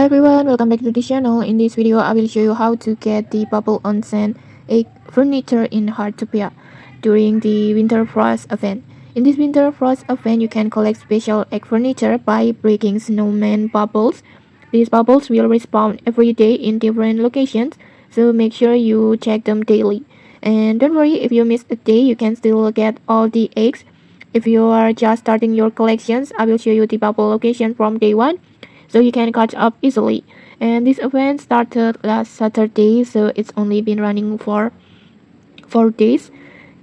everyone, welcome back to the channel. In this video, I will show you how to get the Bubble Onsen Egg furniture in Heartopia during the Winter Frost event. In this Winter Frost event, you can collect special egg furniture by breaking snowman bubbles. These bubbles will respawn every day in different locations, so make sure you check them daily. And don't worry, if you miss a day, you can still get all the eggs. If you are just starting your collections, I will show you the bubble location from day 1 so you can catch up easily. And this event started last Saturday, so it's only been running for 4 days.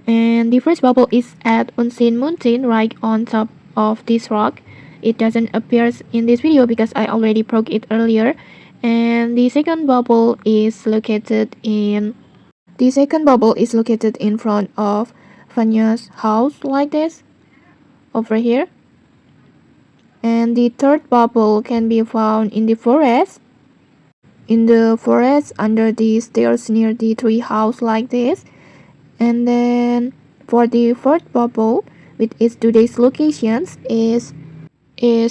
And the first bubble is at Onsen Mountain, right on top of this rock. It doesn't appear in this video because I already broke it earlier. And the second bubble is located in front of Vanya's house, like this, over here. And the third bubble can be found in the forest under the stairs near the tree house, like this. And then for the fourth bubble, with its today's locations, is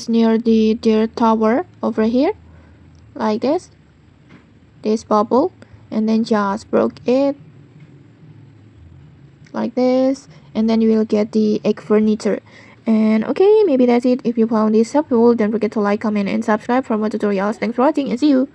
near the deer tower over here, like this bubble. And then just broke it like this, and then you will get the egg furniture. And okay, maybe that's it. If you found this helpful, don't forget to like, comment, and subscribe for more tutorials. Thanks for watching and see you.